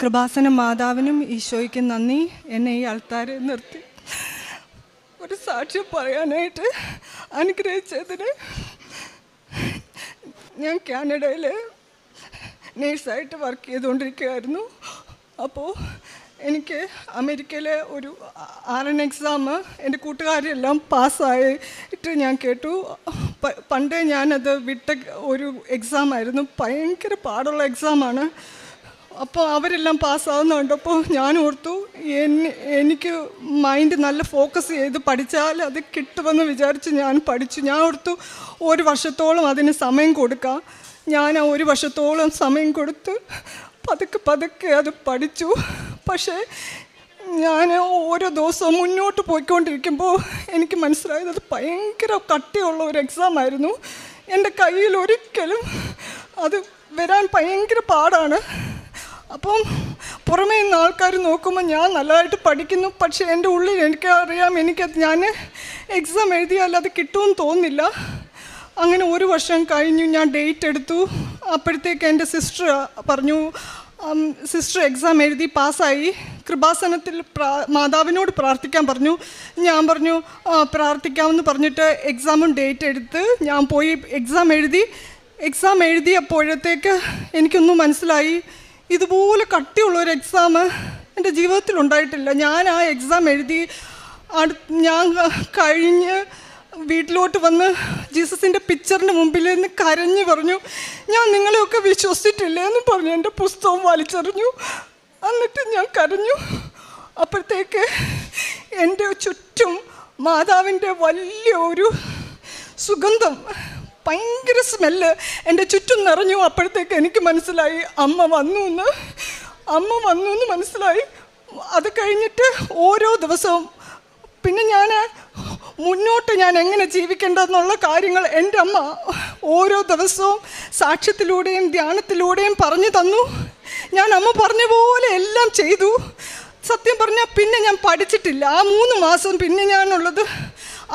കൃപാസന മാതാവിനും ഈശോയ്ക്കും നന്ദി. എന്നെ ഈ ആൾക്കാരെ നിർത്തി ഒരു സാക്ഷ്യം പറയാനായിട്ട് അനുഗ്രഹിച്ചതിന്. ഞാൻ കാനഡയിൽ നേഴ്സായിട്ട് വർക്ക് ചെയ്തുകൊണ്ടിരിക്കുകയായിരുന്നു. അപ്പോൾ എനിക്ക് അമേരിക്കയിലെ ഒരു RN എക്സാം എൻ്റെ കൂട്ടുകാരെല്ലാം പാസ്സായിട്ട് ഞാൻ കേട്ടു. പണ്ടേ ഞാനത് വിട്ട ഒരു എക്സാമായിരുന്നു, ഭയങ്കര പാടുള്ള എക്സാമാണ്. അപ്പോൾ അവരെല്ലാം പാസ്സാവുന്ന കണ്ടപ്പോൾ ഞാൻ ഓർത്തു എനിക്ക് മൈൻഡ് നല്ല ഫോക്കസ് ചെയ്ത് പഠിച്ചാൽ അത് കിട്ടുമെന്ന് വിചാരിച്ച് ഞാൻ പഠിച്ചു. ഞാൻ ഓർത്തു ഒരു വർഷത്തോളം അതിന് സമയം കൊടുക്കാം. ഞാൻ ആ ഒരു വർഷത്തോളം സമയം കൊടുത്ത് പതുക്കെ അത് പഠിച്ചു. പക്ഷേ ഞാൻ ഓരോ ദിവസവും മുന്നോട്ട് പോയിക്കൊണ്ടിരിക്കുമ്പോൾ എനിക്ക് മനസ്സിലായത് അത് ഭയങ്കര കട്ടിയുള്ള ഒരു എക്സാമായിരുന്നു. എൻ്റെ കയ്യിൽ ഒരിക്കലും അത് വരാൻ ഭയങ്കര പാടാണ്. അപ്പം പുറമേ നിന്ന് ആൾക്കാർ നോക്കുമ്പോൾ ഞാൻ നല്ലതായിട്ട് പഠിക്കുന്നു, പക്ഷേ എൻ്റെ ഉള്ളിൽ എനിക്കറിയാം ഞാൻ എക്സാം എഴുതിയാൽ അത് കിട്ടുമെന്ന് തോന്നുന്നില്ല. അങ്ങനെ ഒരു വർഷം കഴിഞ്ഞു. ഞാൻ ഡേറ്റ് എടുത്തു. അപ്പോഴത്തേക്ക് എൻ്റെ സിസ്റ്റർ പറഞ്ഞു, സിസ്റ്റർ എക്സാം എഴുതി പാസ്സായി, കൃപാസനത്തിൽ മാതാവിനോട് പ്രാർത്ഥിക്കാൻ പറഞ്ഞു. ഞാൻ പറഞ്ഞു പ്രാർത്ഥിക്കാമെന്ന് പറഞ്ഞിട്ട് എക്സാമും ഡേറ്റ് എടുത്ത് ഞാൻ പോയി എക്സാം എഴുതിയപ്പോഴത്തേക്ക് എനിക്കൊന്നും മനസ്സിലായി, ഇതുപോലെ കട്ടിയുള്ളൊരു എക്സാം എൻ്റെ ജീവിതത്തിൽ ഉണ്ടായിട്ടില്ല. ഞാൻ ആ എക്സാം എഴുതി ഞാൻ കഴിഞ്ഞ് വീട്ടിലോട്ട് വന്ന് ജീസസിൻ്റെ പിക്ചറിന് മുമ്പിൽ നിന്ന് കരഞ്ഞു പറഞ്ഞു, ഞാൻ നിങ്ങളെയൊക്കെ വിശ്വസിച്ചിട്ടില്ലേ എന്ന് പറഞ്ഞു എൻ്റെ പുസ്തകം വലിച്ചെറിഞ്ഞു. എന്നിട്ട് ഞാൻ കരഞ്ഞു. അപ്പോഴത്തേക്ക് എൻ്റെ ചുറ്റും മാതാവിൻ്റെ വലിയ ഒരു സുഗന്ധം, ഭയങ്കര സ്മെല്ല് എൻ്റെ ചുറ്റും നിറഞ്ഞു. അപ്പോഴത്തേക്ക് എനിക്ക് മനസ്സിലായി അമ്മ വന്നു എന്ന് മനസ്സിലായി. അത് കഴിഞ്ഞിട്ട് ഓരോ ദിവസവും പിന്നെ മുന്നോട്ട് ഞാൻ എങ്ങനെ ജീവിക്കേണ്ടതെന്നുള്ള കാര്യങ്ങൾ എൻ്റെ അമ്മ ഓരോ ദിവസവും സാക്ഷ്യത്തിലൂടെയും ധ്യാനത്തിലൂടെയും പറഞ്ഞു തന്നു. ഞാൻ അമ്മ പറഞ്ഞ പോലെ എല്ലാം ചെയ്തു. സത്യം പറഞ്ഞാൽ പിന്നെ ഞാൻ പഠിച്ചിട്ടില്ല. ആ 3 മാസം പിന്നെ ഞാനുള്ളത്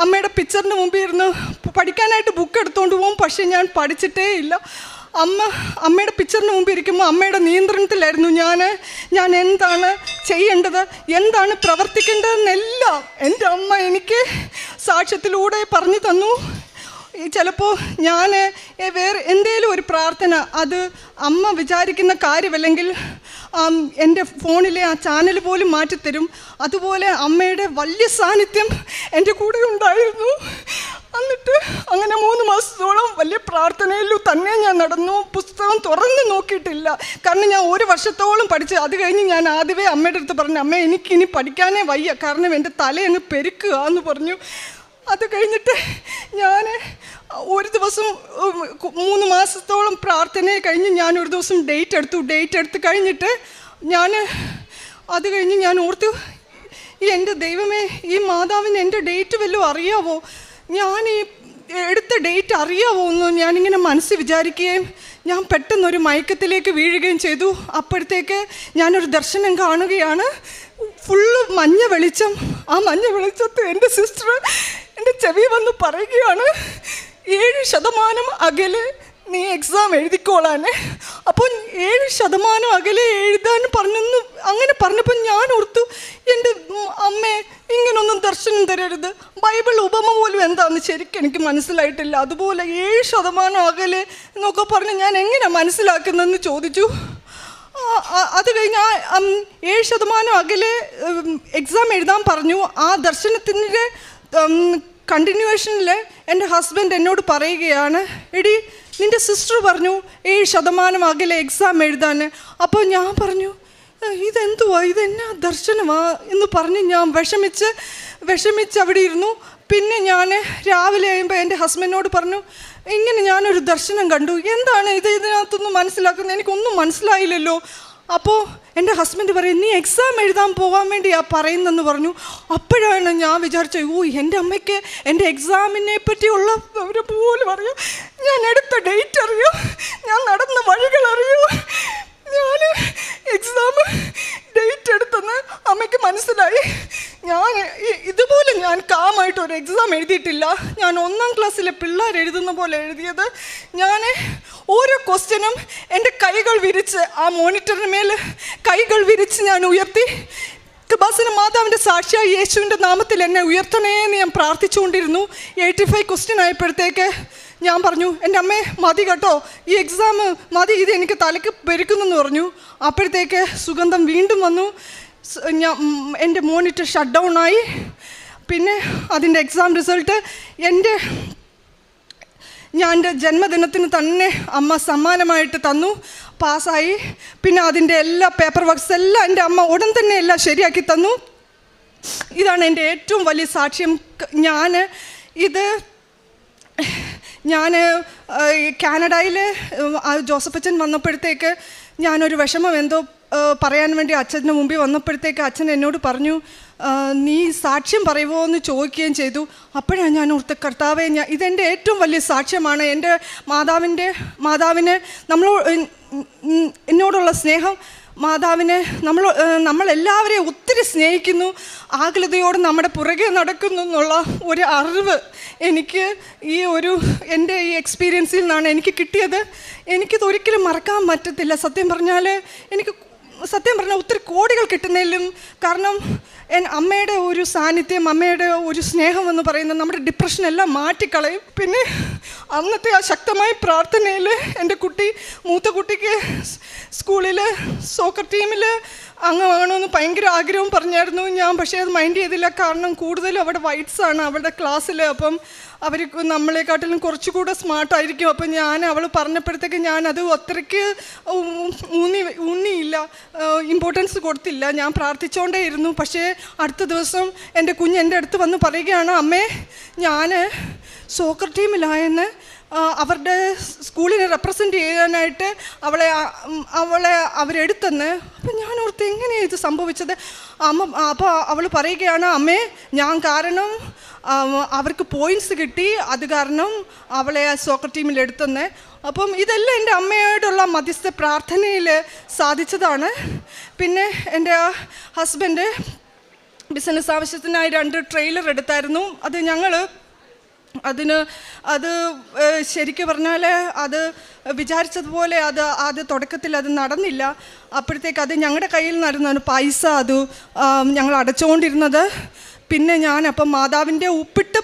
അമ്മയുടെ പിക്ചറിന് മുമ്പിൽ ഇരുന്ന് പഠിക്കാനായിട്ട് ബുക്ക് എടുത്തുകൊണ്ട് പോകും, പക്ഷേ ഞാൻ പഠിച്ചിട്ടേ ഇല്ല. അമ്മയുടെ പിക്ചറിന് മുമ്പ് ഇരിക്കുമ്പോൾ അമ്മയുടെ നിയന്ത്രണത്തിലായിരുന്നു ഞാൻ എന്താണ് ചെയ്യേണ്ടത്, എന്താണ് പ്രവർത്തിക്കേണ്ടതെന്നെല്ലാം എൻ്റെ അമ്മ എനിക്ക് സാക്ഷ്യത്തിലൂടെ പറഞ്ഞു തന്നു. ചിലപ്പോൾ ഞാൻ വേറെ എന്തെങ്കിലും ഒരു പ്രാർത്ഥന അത് അമ്മ വിചാരിക്കുന്ന കാര്യമല്ലെങ്കിൽ എൻ്റെ ഫോണിലെ ആ ചാനൽ പോലും മാറ്റിത്തരും. അതുപോലെ അമ്മയുടെ വലിയ സാന്നിധ്യം എൻ്റെ കൂടെ ഉണ്ടായിരുന്നു. എന്നിട്ട് അങ്ങനെ 3 മാസത്തോളം വലിയ പ്രാർത്ഥനയിൽ തന്നെ ഞാൻ നടന്നു. പുസ്തകം തുറന്ന് നോക്കിയിട്ടില്ല, കാരണം ഞാൻ ഒരു വർഷത്തോളം പഠിച്ചു. അത് കഴിഞ്ഞ് ഞാൻ ആദ്യമേ അമ്മയുടെ അടുത്ത് പറഞ്ഞു, അമ്മ എനിക്കിനി പഠിക്കാനേ വയ്യ, കാരണം എൻ്റെ തലയങ്ങ് പെരുക്കുക എന്ന് പറഞ്ഞു. അത് കഴിഞ്ഞിട്ട് ഞാൻ ഒരു ദിവസം 3 മാസത്തോളം പ്രാർത്ഥനയെ കഴിഞ്ഞ് ഞാനൊരു ദിവസം ഡേറ്റ് എടുത്ത് കഴിഞ്ഞിട്ട് അത് കഴിഞ്ഞ് ഞാൻ ഓർത്തു, എൻ്റെ ദൈവമേ, ഈ മാതാവിന് എൻ്റെ ഡേറ്റ് വല്ലതും അറിയാവോ, ഞാൻ ഈ എടുത്ത ഡേറ്റ് അറിയാവോ എന്ന് ഞാനിങ്ങനെ മനസ്സിൽ വിചാരിക്കുകയും ഞാൻ പെട്ടെന്നൊരു മയക്കത്തിലേക്ക് വീഴുകയും ചെയ്തു. അപ്പോഴത്തേക്ക് ഞാനൊരു ദർശനം കാണുകയാണ്, ഫുള്ള് മഞ്ഞ വെളിച്ചം. ആ മഞ്ഞ വെളിച്ചത്ത് എൻ്റെ സിസ്റ്റർ എൻ്റെ ചെവി വന്ന് പറയുകയാണ്, 7% അകലെ നീ എക്സാം എഴുതിക്കോളാൻ. അപ്പോൾ 7% അകലെ എഴുതാൻ അങ്ങനെ പറഞ്ഞപ്പോൾ ഞാൻ ഓർത്തു, എൻ്റെ അമ്മേ, ഇങ്ങനൊന്നും ദർശനം തരരുത്, ബൈബിൾ ഉപമ പോലും എന്താണെന്ന് ശരിക്കും എനിക്ക് മനസ്സിലായിട്ടില്ല. അതുപോലെ 7% അകലെ എന്നൊക്കെ പറഞ്ഞ് ഞാൻ എങ്ങനെയാണ് മനസ്സിലാക്കുന്നതെന്ന് ചോദിച്ചു. അത് കഴിഞ്ഞ് 7% അകലെ എക്സാം എഴുതാൻ പറഞ്ഞു. ആ ദർശനത്തിൻ്റെ കണ്ടിന്യൂവേഷനിൽ എൻ്റെ ഹസ്ബൻഡ് എന്നോട് പറയുകയാണ്, എടി നിൻ്റെ സിസ്റ്റർ പറഞ്ഞു 7% അകലെ എക്സാം എഴുതാൻ. അപ്പോൾ ഞാൻ പറഞ്ഞു, ഇതെന്തുവാ, ഇതെന്നാ ദർശനമാ എന്ന് പറഞ്ഞ് ഞാൻ വിഷമിച്ച് അവിടെ ഇരുന്നു. പിന്നെ ഞാൻ രാവിലെ ആകുമ്പോൾ എൻ്റെ ഹസ്ബൻഡിനോട് പറഞ്ഞു, ഇങ്ങനെ ഞാനൊരു ദർശനം കണ്ടു, എന്താണ് ഇതിനകത്തൊന്നും മനസ്സിലാക്കുന്നത്, എനിക്കൊന്നും മനസ്സിലായില്ലല്ലോ. അപ്പോൾ എൻ്റെ ഹസ്ബൻഡ് പറയും, നീ എക്സാം എഴുതാൻ പോകാൻ വേണ്ടിയാ പറയുന്നെന്ന് പറഞ്ഞു. അപ്പോഴാണ് ഞാൻ വിചാരിച്ചത്, എൻ്റെ അമ്മയ്ക്ക് എൻ്റെ എക്സാമിനെ പറ്റിയുള്ള വിവരം പോലും അറിയാം, ഞാൻ എടുത്ത ഡേറ്റ് അറിയാം, ഞാൻ നടന്ന വഴികൾ അറിയാം, എക്സാം ഡേറ്റ് എടുത്തെന്ന് അമ്മയ്ക്ക് മനസ്സിലായി. ഇതുപോലെ ഞാൻ കാമായിട്ട് ഒരു എക്സാം എഴുതിയിട്ടില്ല. ഞാൻ 1ാം ക്ലാസ്സിലെ പിള്ളേർ എഴുതുന്ന പോലെ എഴുതിയത്. ഞാൻ ഓരോ ക്വസ്റ്റ്യനും എൻ്റെ കൈകൾ വിരിച്ച് ആ മോണിറ്ററിന് മേൽ കൈകൾ വിരിച്ച് ഞാൻ ഉയർത്തി, കൃപാസന മാതാവിൻ്റെ സാക്ഷിയായി യേശുവിൻ്റെ നാമത്തിൽ എന്നെ ഉയർത്തണേ എന്ന് ഞാൻ പ്രാർത്ഥിച്ചുകൊണ്ടിരുന്നു. 85 ക്വസ്റ്റ്യൻ ആയപ്പോഴത്തേക്ക് ഞാൻ പറഞ്ഞു, എൻ്റെ അമ്മേ മതി കേട്ടോ, ഈ എക്സാം മതി, ഇത് എനിക്ക് തലയ്ക്ക് പെരുക്കുന്നെന്ന് പറഞ്ഞു. അപ്പോഴത്തേക്ക് സുഗന്ധം വീണ്ടും വന്നു. എൻ്റെ മോണിറ്റർ ഷട്ട് ഡൗൺ ആയി. പിന്നെ അതിൻ്റെ എക്സാം റിസൾട്ട് ഞാൻ എൻ്റെ ജന്മദിനത്തിന് തന്നെ അമ്മ സമ്മാനമായിട്ട് തന്നു. പാസ്സായി. പിന്നെ അതിൻ്റെ എല്ലാ പേപ്പർ വർക്ക്സ് എല്ലാം എൻ്റെ അമ്മ ഉടൻ തന്നെ എല്ലാം ശരിയാക്കി തന്നു. ഇതാണ് എൻ്റെ ഏറ്റവും വലിയ സാക്ഷ്യം. ഞാൻ കാനഡയിൽ ജോസഫച്ചൻ വന്നപ്പോഴത്തേക്ക് ഞാനൊരു വിഷമം എന്തോ പറയാൻ വേണ്ടി അച്ഛൻ്റെ മുമ്പിൽ വന്നപ്പോഴത്തേക്ക് അച്ഛൻ എന്നോട് പറഞ്ഞു, നീ സാക്ഷ്യം പറയുമോ എന്ന് ചോദിക്കുകയും ചെയ്തു. അപ്പോഴാണ് ഞാൻ ഓർത്ത, കർത്താവേ, ഇതെൻ്റെ ഏറ്റവും വലിയ സാക്ഷ്യമാണ്. എൻ്റെ മാതാവിന് എന്നോടുള്ള സ്നേഹം, മാതാവിനെ നമ്മളെല്ലാവരെയും ഒത്തിരി സ്നേഹിക്കുന്നു, ആകുലതയോട് നമ്മുടെ പുറകെ നടക്കുന്നു എന്നുള്ള ഒരു അറിവ് എനിക്ക് എൻ്റെ ഈ എക്സ്പീരിയൻസിൽ നിന്നാണ് എനിക്ക് കിട്ടിയത്. എനിക്കിതൊരിക്കലും മറക്കാൻ പറ്റത്തില്ല. സത്യം പറഞ്ഞാൽ ഒത്തിരി കോടികൾ കിട്ടുന്നതിലും, കാരണം അമ്മയുടെ ഒരു സാന്നിധ്യം, അമ്മയുടെ ഒരു സ്നേഹം എന്ന് പറയുന്നത് നമ്മുടെ ഡിപ്രഷനെല്ലാം മാറ്റിക്കളയും. പിന്നെ അന്നത്തെ ആ ശക്തമായ പ്രാർത്ഥനയിൽ എൻ്റെ മൂത്ത കുട്ടിക്ക് സ്കൂളിൽ സോക്കർ ടീമിൽ അംഗമാകണമെന്ന് ഭയങ്കര ആഗ്രഹം പറഞ്ഞായിരുന്നു ഞാൻ. പക്ഷേ അത് മൈൻഡ് ചെയ്തില്ല. കാരണം കൂടുതലും അവിടെ വൈറ്റ്സാണ് അവരുടെ ക്ലാസ്സിൽ. അപ്പം അവർ നമ്മളെക്കാട്ടിലും കുറച്ചുകൂടെ സ്മാർട്ടായിരിക്കും. അപ്പം അവൾ പറഞ്ഞപ്പോഴത്തേക്ക് ഞാനത് അത്രയ്ക്ക് ഊന്നിയില്ല, ഇമ്പോർട്ടൻസ് കൊടുത്തില്ല. ഞാൻ പ്രാർത്ഥിച്ചുകൊണ്ടേ ഇരുന്നു. പക്ഷേ അടുത്ത ദിവസം എൻ്റെ കുഞ്ഞ് എൻ്റെ അടുത്ത് വന്ന് പറയുകയാണ്, അമ്മേ, ഞാൻ സോക്കർ ടീമിലായെന്ന്, അവരുടെ സ്കൂളിനെ റെപ്രസെൻ്റ് ചെയ്യാനായിട്ട് അവളെ അവരെടുത്തെന്ന്. അപ്പം ഞാൻ ഓർത്ത്, എങ്ങനെയാണ് ഇത് സംഭവിച്ചത്? അപ്പോൾ അവൾ പറയുകയാണ്, അമ്മേ, ഞാൻ കാരണം അവർക്ക് പോയിൻറ്റ്സ് കിട്ടി, അത് കാരണം അവളെ ആ സോക്കർ ടീമിൽ എടുത്തെന്ന്. അപ്പം ഇതെല്ലാം എൻ്റെ അമ്മയോടുള്ള മധ്യസ്ഥ പ്രാർത്ഥനയിൽ സാധിച്ചതാണ്. പിന്നെ എൻ്റെ ഹസ്ബൻഡ് ബിസിനസ് ആവശ്യത്തിനായി 2 ട്രെയിലർ എടുത്തായിരുന്നു. അത് ശരിക്കും പറഞ്ഞാൽ അത് വിചാരിച്ചതുപോലെ അത് തുടക്കത്തിൽ അത് നടന്നില്ല. അപ്പോഴത്തേക്ക് അത് ഞങ്ങളുടെ കയ്യിൽ നിന്നായിരുന്നു പൈസ ഞങ്ങൾ അടച്ചുകൊണ്ടിരുന്നത്. പിന്നെ അപ്പം മാതാവിൻ്റെ ഉപ്പിട്ട്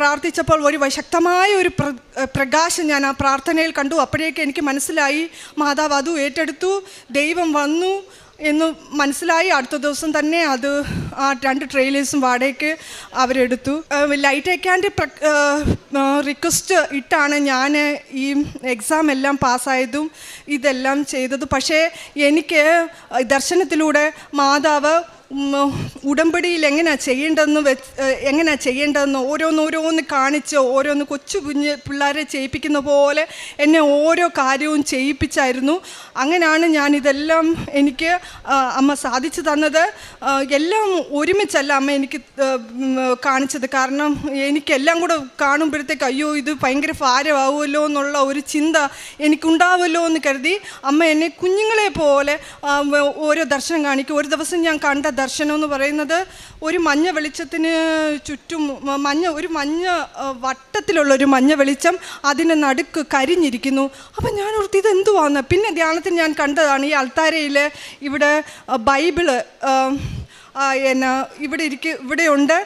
പ്രാർത്ഥിച്ചപ്പോൾ ഒരു ശക്തമായ ഒരു പ്രകാശം ഞാൻ ആ പ്രാർത്ഥനയിൽ കണ്ടു. അപ്പോഴേക്ക് എനിക്ക് മനസ്സിലായി, മാതാവ് അതും ഏറ്റെടുത്തു, ദൈവം വന്നു എന്ന് മനസ്സിലായി. അടുത്ത ദിവസം തന്നെ ആ 2 ട്രെയിലേഴ്സും വാടകയ്ക്ക് അവരെടുത്തു. ലൈറ്റ് അയക്കാൻ്റെ റിക്വസ്റ്റ് ഇട്ടാണ് ഞാൻ ഈ എക്സാം എല്ലാം പാസ്സായതും ഇതെല്ലാം ചെയ്തത്. പക്ഷേ എനിക്ക് ദർശനത്തിലൂടെ മാതാവ് ഉടമ്പടിയിൽ എങ്ങനെയാണ് ചെയ്യേണ്ടതെന്ന് ഓരോന്നോരോന്ന് കാണിച്ച്, ഓരോന്ന് കൊച്ചു പിള്ളേരെ ചെയ്യിപ്പിക്കുന്ന പോലെ എന്നെ ഓരോ കാര്യവും ചെയ്യിപ്പിച്ചായിരുന്നു. അങ്ങനെയാണ് ഞാനിതെല്ലാം എനിക്ക് അമ്മ സാധിച്ചു തന്നത്. എല്ലാം ഒരുമിച്ചല്ല അമ്മ എനിക്ക് കാണിച്ചത്. കാരണം എനിക്കെല്ലാം കൂടെ കാണുമ്പോഴത്തേക്ക് അയ്യോ ഇത് ഭയങ്കര ഭാരമാവുമല്ലോ എന്നുള്ള ഒരു ചിന്ത എനിക്കുണ്ടാവുമല്ലോ എന്ന് കരുതി അമ്മ എന്നെ കുഞ്ഞുങ്ങളെ പോലെ ഓരോ ദർശനം കാണിക്കും. ഒരു ദിവസം ഞാൻ കണ്ട ദർശനം എന്ന് പറയുന്നത് ഒരു മഞ്ഞ വെളിച്ചത്തിന് ചുറ്റും ഒരു മഞ്ഞ വട്ടത്തിലുള്ളൊരു മഞ്ഞ വെളിച്ചം, അതിന് നടുക്ക് കരിഞ്ഞിരിക്കുന്നു. അപ്പം ഞാൻ ഓർത്ത് ഇതെന്തുവാന്ന്. പിന്നെ ധ്യാനത്തിൽ ഞാൻ കണ്ടതാണ് ഈ അൾത്താരയിൽ ഇവിടെ ബൈബിള് ഇവിടെയുണ്ട്.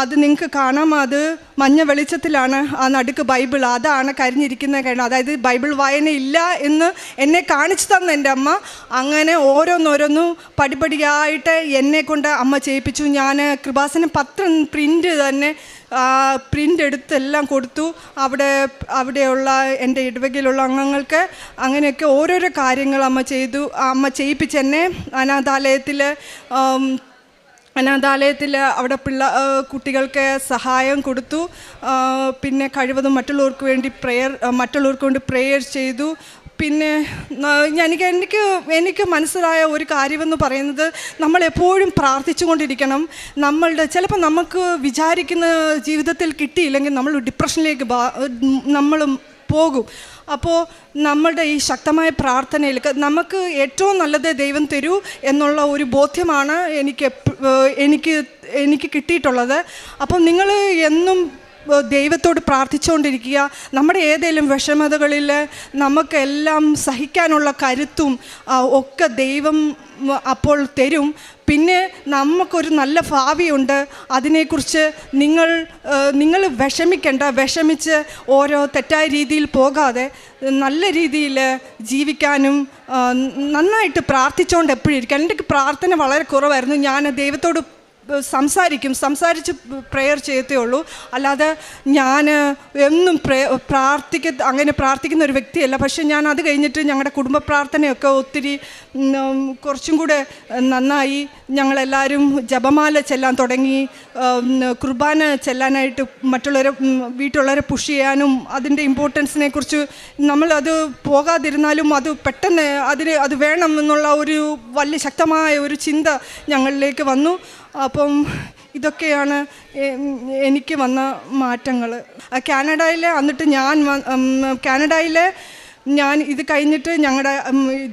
അത് നിങ്ങൾക്ക് കാണാം. അത് മഞ്ഞ വെളിച്ചത്തിലാണ് ആ നടുക്ക് ബൈബിൾ, അതാണ് കരിഞ്ഞിരിക്കുന്നത്. കാരണം അതായത് ബൈബിൾ വായനയില്ല എന്ന് എന്നെ കാണിച്ചു തന്ന എൻ്റെ അമ്മ. അങ്ങനെ ഓരോന്നോരോന്നും പടിപടിയായിട്ട് എന്നെ കൊണ്ട് അമ്മ ചെയ്യിപ്പിച്ചു. ഞാൻ കൃപാസനം പത്രം പ്രിൻ്റ് എടുത്തെല്ലാം കൊടുത്തു. അവിടെയുള്ള എൻ്റെ ഇടവകയിലുള്ള അംഗങ്ങൾക്ക്. അങ്ങനെയൊക്കെ ഓരോരോ കാര്യങ്ങൾ അമ്മ ചെയ്തു. അമ്മ ചെയ്യിപ്പിച്ച് എന്നെ അനാഥാലയത്തിൽ അവിടെ കുട്ടികൾക്ക് സഹായം കൊടുത്തു. പിന്നെ കഴിവതും മറ്റുള്ളവർക്ക് വേണ്ടി പ്രെയർ ചെയ്തു. പിന്നെ എനിക്ക് മനസ്സിലായ ഒരു കാര്യമെന്ന് പറയുന്നത്, നമ്മളെപ്പോഴും പ്രാർത്ഥിച്ചു കൊണ്ടിരിക്കണം. ചിലപ്പോൾ നമുക്ക് വിചാരിക്കുന്ന ജീവിതത്തിൽ കിട്ടിയില്ലെങ്കിൽ നമ്മൾ ഡിപ്രഷനിലേക്ക് നമ്മൾ പോകും. അപ്പോൾ നമ്മളുടെ ഈ ശക്തമായ പ്രാർത്ഥനയിൽ നമുക്ക് ഏറ്റവും നല്ലത് ദൈവം തരൂ എന്നുള്ള ഒരു ബോധ്യമാണ് എനിക്ക് കിട്ടിയിട്ടുള്ളത്. അപ്പം നിങ്ങൾ എന്നും ദൈവത്തോട് പ്രാർത്ഥിച്ചുകൊണ്ടിരിക്കുക. നമ്മുടെ ഏതെങ്കിലും വിഷമതകളിൽ നമുക്കെല്ലാം സഹിക്കാനുള്ള കരുത്തും ഒക്കെ ദൈവം അപ്പോൾ തരും. പിന്നെ നമുക്കൊരു നല്ല ഭാവിയുണ്ട്. അതിനെക്കുറിച്ച് നിങ്ങൾ വിഷമിച്ച് ഓരോ തെറ്റായ രീതിയിൽ പോകാതെ നല്ല രീതിയിൽ ജീവിക്കാനും നന്നായിട്ട് പ്രാർത്ഥിച്ചുകൊണ്ട് എപ്പോഴും ഇരിക്കാൻ. എൻ്റെ പ്രാർത്ഥന വളരെ കുറവായിരുന്നു. ഞാൻ ദൈവത്തോട് സംസാരിച്ച് പ്രെയർ ചെയ്യത്തേ ഉള്ളൂ. അല്ലാതെ ഞാൻ എന്നും അങ്ങനെ പ്രാർത്ഥിക്കുന്ന ഒരു വ്യക്തിയല്ല. പക്ഷേ ഞാൻ അത് കഴിഞ്ഞിട്ട് ഞങ്ങളുടെ കുടുംബ പ്രാർത്ഥനയൊക്കെ ഒത്തിരി കുറച്ചും കൂടെ നന്നായി. ഞങ്ങളെല്ലാവരും ജപമാല ചെല്ലാൻ തുടങ്ങി. കുർബാന ചെല്ലാനായിട്ട് വീട്ടുള്ളവരെ പുഷ് ചെയ്യാനും അതിൻ്റെ ഇമ്പോർട്ടൻസിനെ കുറിച്ച് നമ്മളത് പോകാതിരുന്നാലും അത് പെട്ടെന്ന് അത് വേണം എന്നുള്ള ഒരു വലിയ ശക്തമായ ഒരു ചിന്ത ഞങ്ങളിലേക്ക് വന്നു. അപ്പം ഇതൊക്കെയാണ് എനിക്ക് വന്ന മാറ്റങ്ങൾ. കാനഡയിലെ ഞാൻ ഇത് കഴിഞ്ഞിട്ട് ഞങ്ങളുടെ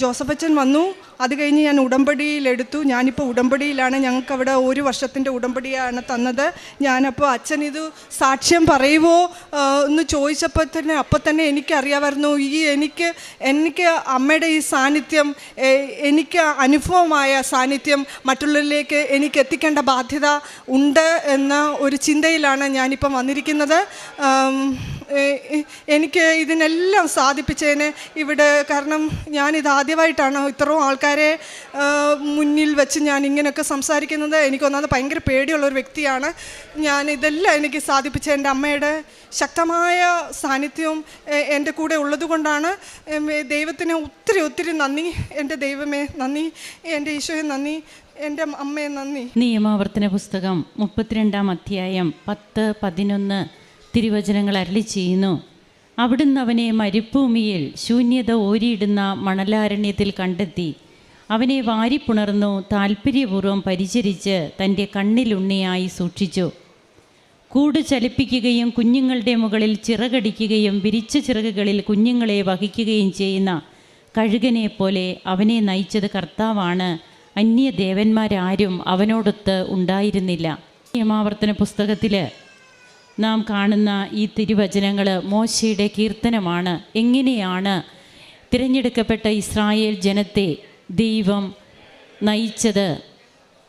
ജോസഫ് അച്ഛൻ വന്നു. അത് കഴിഞ്ഞ് ഞാൻ ഉടമ്പടിയിലെടുത്തു. ഞാനിപ്പോൾ ഉടമ്പടിയിലാണ്. ഞങ്ങൾക്കവിടെ 1 വർഷത്തിൻ്റെ ഉടമ്പടിയാണ് തന്നത്. ഞാനപ്പോൾ അച്ഛൻ ഇത് സാക്ഷ്യം പറയുമോ എന്ന് ചോദിച്ചപ്പോൾ തന്നെ എനിക്കറിയാമായിരുന്നു എനിക്ക് അമ്മയുടെ ഈ സാന്നിധ്യം, എനിക്ക് അനുഭവമായ സാന്നിധ്യം മറ്റുള്ളവരിലേക്ക് എനിക്ക് എത്തിക്കേണ്ട ബാധ്യത ഉണ്ട് എന്ന ഒരു ചിന്തയിലാണ് ഞാനിപ്പം വന്നിരിക്കുന്നത്. എനിക്ക് ഇതിനെല്ലാം സാധിപ്പിച്ചതിന് ഇവിടെ, കാരണം ഞാനിത് ആദ്യമായിട്ടാണ് ഇത്രയും ആൾക്കാരെ മുന്നിൽ വെച്ച് ഞാൻ ഇങ്ങനെയൊക്കെ സംസാരിക്കുന്നത്. എനിക്കൊന്നാമത് ഭയങ്കര പേടിയുള്ളൊരു വ്യക്തിയാണ്. ഞാനിതെല്ലാം എനിക്ക് സാധിപ്പിച്ച എൻ്റെ അമ്മയുടെ ശക്തമായ സാന്നിധ്യവും എൻ്റെ കൂടെ ഉള്ളതുകൊണ്ടാണ്. ദൈവത്തിന് ഒത്തിരി നന്ദി. എൻ്റെ ദൈവമേ നന്ദി, എൻ്റെ ഈശോയെ നന്ദി, എൻ്റെ അമ്മയെ നന്ദി. നിയമാവർത്തന പുസ്തകം 32-ാം അധ്യായം 10-11 തിരുവചനങ്ങൾ അരുളി ചെയ്യുന്നു. അവിടുന്ന് അവനെ മരുഭൂമിയിൽ ശൂന്യത ഓരിയിടുന്ന മണലാരണ്യത്തിൽ കണ്ടെത്തി. അവനെ വാരിപ്പുണർന്നു താൽപ്പര്യപൂർവ്വം പരിചരിച്ച് തൻ്റെ കണ്ണിലുണ്ണിയായി സൂക്ഷിച്ചു. കൂട് ചലിപ്പിക്കുകയും കുഞ്ഞുങ്ങളുടെ മുകളിൽ ചിറകടിക്കുകയും വിരിച്ച ചിറകുകളിൽ കുഞ്ഞുങ്ങളെ വഹിക്കുകയും ചെയ്യുന്ന കഴുകനെ പോലെ അവനെ നയിച്ചത് കർത്താവാണ്. അന്യദേവന്മാരാരും അവനോടൊത്ത് ഉണ്ടായിരുന്നില്ല. നിയമാവർത്തന പുസ്തകത്തിൽ നാം കാണുന്ന ഈ തിരുവചനങ്ങൾ മോശയുടെ കീർത്തനമാണ്. എങ്ങനെയാണ് തിരഞ്ഞെടുക്കപ്പെട്ട ഇസ്രായേൽ ജനത്തെ ദൈവം നയിച്ചത്?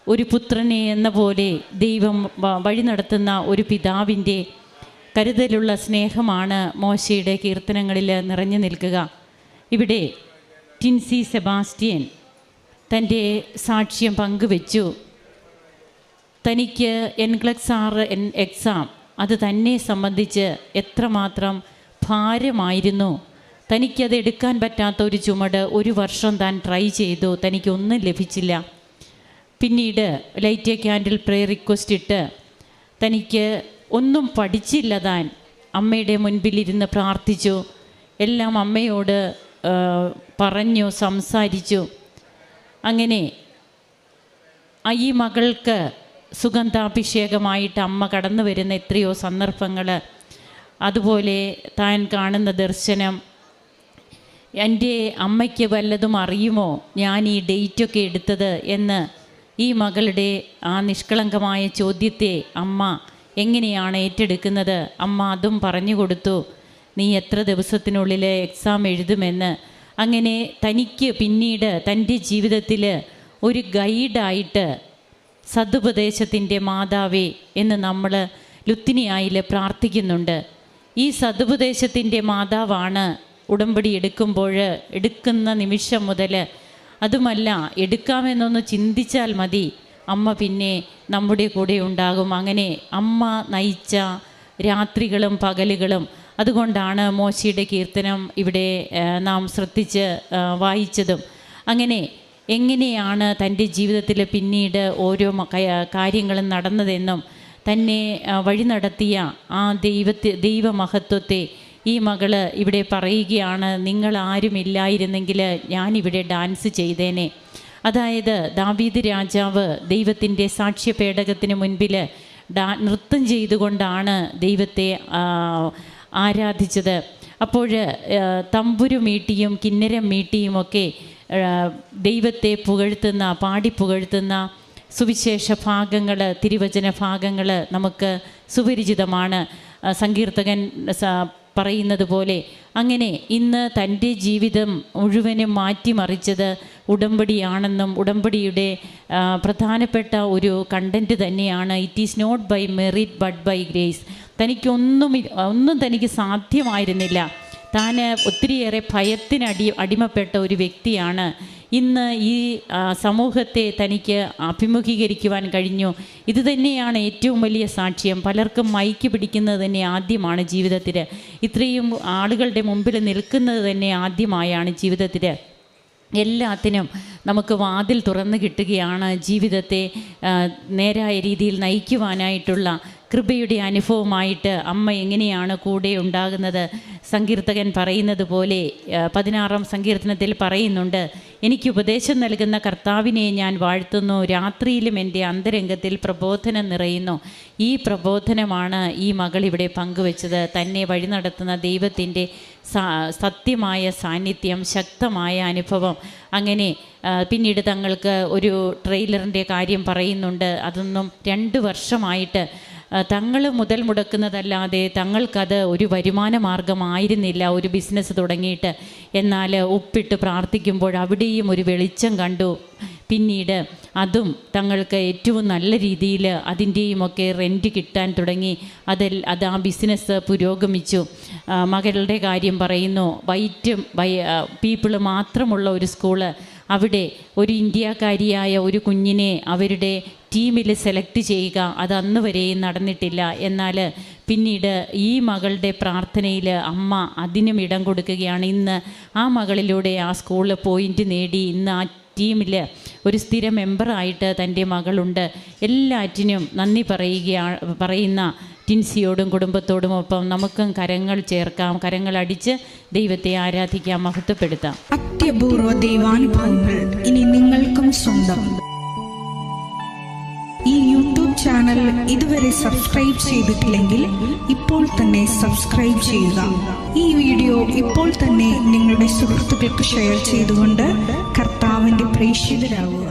ഒരു പുത്രനെ എന്ന പോലെ ദൈവം വഴി നടത്തുന്ന ഒരു പിതാവിൻ്റെ കരുതലുള്ള സ്നേഹമാണ് മോശയുടെ കീർത്തനങ്ങളിൽ നിറഞ്ഞു നിൽക്കുക. ഇവിടെ ടിൻസി സെബാസ്റ്റ്യൻ തൻ്റെ സാക്ഷ്യം പങ്കുവെച്ചു. തനിക്ക് NCLEX-6 എക്സാം അത് തന്നെ സംബന്ധിച്ച് എത്രമാത്രം ഭാരമായിരുന്നു. തനിക്കത് എടുക്കാൻ പറ്റാത്ത ഒരു ചുമട് 1 വർഷം താൻ ട്രൈ ചെയ്തു. തനിക്കൊന്നും ലഭിച്ചില്ല. പിന്നീട് light A candle prayer request ഇട്ട് തനിക്ക് ഒന്നും പഠിച്ചില്ല. താൻ അമ്മയുടെ മുൻപിലിരുന്ന് പ്രാർത്ഥിച്ചു. എല്ലാം അമ്മയോട് പറഞ്ഞു, സംസാരിച്ചു. അങ്ങനെ ഈ മകൾക്ക് സുഗന്ധാഭിഷേകമായിട്ട് അമ്മ കടന്നു വരുന്ന എത്രയോ സന്ദർഭങ്ങൾ, അതുപോലെ താൻ കാണുന്ന ദർശനം. എൻ്റെ അമ്മയ്ക്ക് വല്ലതും അറിയുമോ ഞാൻ ഈ ഡേറ്റൊക്കെ എടുത്തത് എന്ന് ഈ മകളുടെ ആ നിഷ്കളങ്കമായ ചോദ്യത്തെ അമ്മ എങ്ങനെയാണ് ഏറ്റെടുക്കുന്നത്? അമ്മ അതും പറഞ്ഞു കൊടുത്തു. നീ എത്ര ദിവസത്തിനുള്ളിൽ എക്സാം എഴുതുമെന്ന്. അങ്ങനെ തനിക്ക് പിന്നീട് തൻ്റെ ജീവിതത്തിൽ ഒരു ഗൈഡായിട്ട് സതുപദേശത്തിൻ്റെ മാതാവേ എന്ന് നമ്മൾ ലുത്തിനിയായിൽ പ്രാർത്ഥിക്കുന്നുണ്ട്. ഈ സതുപദേശത്തിൻ്റെ മാതാവാണ് ഉടമ്പടി എടുക്കുന്ന നിമിഷം മുതൽ. അതുമല്ല, എടുക്കാമെന്നൊന്ന് ചിന്തിച്ചാൽ മതി, അമ്മ പിന്നെ നമ്മുടെ കൂടെ ഉണ്ടാകും. അങ്ങനെ അമ്മ നയിച്ച രാത്രികളും പകലുകളും. അതുകൊണ്ടാണ് മോശയുടെ കീർത്തനം ഇവിടെ നാം ശ്രദ്ധിച്ച് വായിച്ചതും. അങ്ങനെ എങ്ങനെയാണ് തൻ്റെ ജീവിതത്തിൽ പിന്നീട് ഓരോ കാര്യങ്ങളും നടന്നതെന്നും തന്നെ വഴി നടത്തിയ ആ ദൈവമഹത്വത്തെ ഈ മകള് ഇവിടെ പറയുകയാണ്. നിങ്ങൾ ആരുമില്ലായിരുന്നെങ്കിൽ ഞാനിവിടെ ഡാൻസ് ചെയ്തേനെ. അതായത് ദാവീദ് രാജാവ് ദൈവത്തിൻ്റെ സാക്ഷ്യപേടകത്തിന് മുൻപിൽ നൃത്തം ചെയ്തുകൊണ്ടാണ് ദൈവത്തെ ആരാധിച്ചത്. അപ്പോൾ തമ്പുരു മീട്ടിയും കിന്നരം മീട്ടിയുമൊക്കെ ദൈവത്തെ പുകഴ്ത്തുന്ന, പാടി പുകഴ്ത്തുന്ന സുവിശേഷ ഭാഗങ്ങൾ, തിരുവചന ഭാഗങ്ങൾ നമുക്ക് സുപരിചിതമാണ്. സങ്കീർത്തകൻ പറയുന്നത് പോലെ അങ്ങനെ ഇന്ന് തൻ്റെ ജീവിതം മുഴുവനും മാറ്റിമറിച്ചത് ഉടമ്പടിയാണെന്നും ഉടമ്പടിയുടെ പ്രധാനപ്പെട്ട ഒരു കണ്ടൻറ്റ് തന്നെയാണ് it is not by merit but by grace. ഒന്നും തനിക്ക് സാധ്യമായിരുന്നില്ല. താൻ ഒത്തിരിയേറെ അടിമപ്പെട്ട ഒരു വ്യക്തിയാണ്. ഇന്ന് ഈ സമൂഹത്തെ തനിക്ക് അഭിമുഖീകരിക്കുവാൻ കഴിഞ്ഞു. ഇത് തന്നെയാണ് ഏറ്റവും വലിയ സാക്ഷ്യം. പലർക്കും മൈക്ക് പിടിക്കുന്നത് തന്നെ ആദ്യമാണ് ജീവിതത്തിൽ. ഇത്രയും ആളുകളുടെ മുമ്പിൽ നിൽക്കുന്നത് തന്നെ ആദ്യമായാണ് ജീവിതത്തിൽ. എല്ലാത്തിനും നമുക്ക് വാതിൽ തുറന്നു കിട്ടുകയാണ്. ജീവിതത്തെ നേരായ രീതിയിൽ നയിക്കുവാനായിട്ടുള്ള കൃപയുടെ അനുഭവമായിട്ട് അമ്മ എങ്ങനെയാണ് കൂടെ ഉണ്ടാകുന്നത്. സങ്കീർത്തകൻ പറയുന്നത് പോലെ 16-ാം സങ്കീർത്തനത്തിൽ പറയുന്നുണ്ട്, എനിക്ക് ഉപദേശം നൽകുന്ന കർത്താവിനെ ഞാൻ വാഴ്ത്തുന്നു, രാത്രിയിലും എൻ്റെ അന്തരംഗത്തിൽ പ്രബോധനം നിറയുന്നു. ഈ പ്രബോധനമാണ് ഈ മകൾ ഇവിടെ പങ്കുവെച്ചത്. തന്നെ വഴി നടത്തുന്ന ദൈവത്തിൻ്റെ സത്യമായ സാന്നിധ്യം, ശക്തമായ അനുഭവം. അങ്ങനെ പിന്നീട് തങ്ങൾക്ക് ഒരു ട്രെയിലറിൻ്റെ കാര്യം പറയുന്നുണ്ട്. അതൊന്നും 2 വർഷമായിട്ട് തങ്ങൾ മുതൽ മുടക്കുന്നതല്ലാതെ തങ്ങൾക്കത് ഒരു വരുമാന മാർഗമായിരുന്നില്ല ഒരു ബിസിനസ് തുടങ്ങിയിട്ട്. എന്നാൽ ഒപ്പിട്ട് പ്രാർത്ഥിക്കുമ്പോൾ അവിടെയും ഒരു വെളിച്ചം കണ്ടു. പിന്നീട് അതും തങ്ങൾക്ക് ഏറ്റവും നല്ല രീതിയിൽ അതിൻ്റെയുമൊക്കെ റെൻറ്റ് കിട്ടാൻ തുടങ്ങി. അത് ആ ബിസിനസ് പുരോഗമിച്ചു. മകളുടെ കാര്യം പറയുന്നു, വൈറ്റ് പീപ്പിൾ മാത്രമുള്ള ഒരു സ്കൂള്, അവിടെ ഒരു ഇന്ത്യക്കാരിയായ ഒരു കുഞ്ഞിനെ അവരുടെ ടീമിൽ സെലക്ട് ചെയ്യുക, അത് അന്ന് വരെയും നടന്നിട്ടില്ല. എന്നാൽ പിന്നീട് ഈ മകളുടെ പ്രാർത്ഥനയിൽ അമ്മ അതിനും ഇടം കൊടുക്കുകയാണ്. ഇന്ന് ആ മകളിലൂടെ ആ സ്കൂളിൽ പോയിൻ്റ് നേടി ഇന്ന് ആ ടീമിൽ ഒരു സ്ഥിര മെമ്പറായിട്ട് തൻ്റെ മകളുണ്ട്. എല്ലാറ്റിനും നന്ദി പറയുന്ന ടിൻസിയോടും കുടുംബത്തോടും ഒപ്പം നമുക്കും കരങ്ങൾ ചേർക്കാം, കരങ്ങൾ അടിച്ച് ദൈവത്തെ ആരാധിക്കാം, മഹത്വപ്പെടുത്താം. അത്യപൂർവ ദൈവാനുഭവങ്ങൾ ഇനി നിങ്ങൾക്കും സ്വന്തം. ഈ യൂട്യൂബ് ചാനൽ ഇതുവരെ സബ്സ്ക്രൈബ് ചെയ്തിട്ടില്ലെങ്കിൽ ഇപ്പോൾ തന്നെ സബ്സ്ക്രൈബ് ചെയ്യുക. ഈ വീഡിയോ ഇപ്പോൾ തന്നെ നിങ്ങളുടെ സുഹൃത്തുക്കൾക്ക് ഷെയർ ചെയ്തുകൊണ്ട് കർത്താവിൻ്റെ പ്രേക്ഷിതരാകുക.